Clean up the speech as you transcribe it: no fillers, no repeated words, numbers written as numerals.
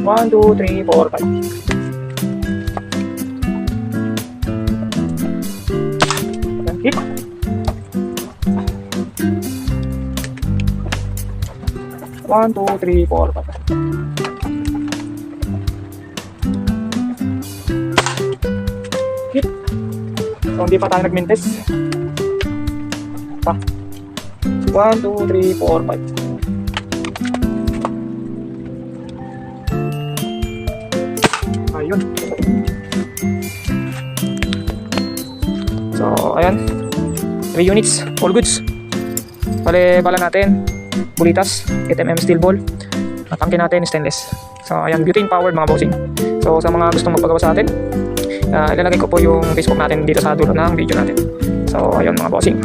1, 2, 3, 4, 5. Hit. One, two, three, four, five. Hit. So, hindi pa tayo nag-mintes. Pa. 1, 2, 3, 4, 5. Ayun. So, ayan. 3 units. All goods. Bala natin. Bulitas. 8mm steel ball. At tangke natin stainless. So, ayan. Butane powered mga bossing. So, sa mga gustong magpagawa sa atin, ilalagay ko po yung Facebook natin dito sa dulo ng video natin. So, ayun mga bossing.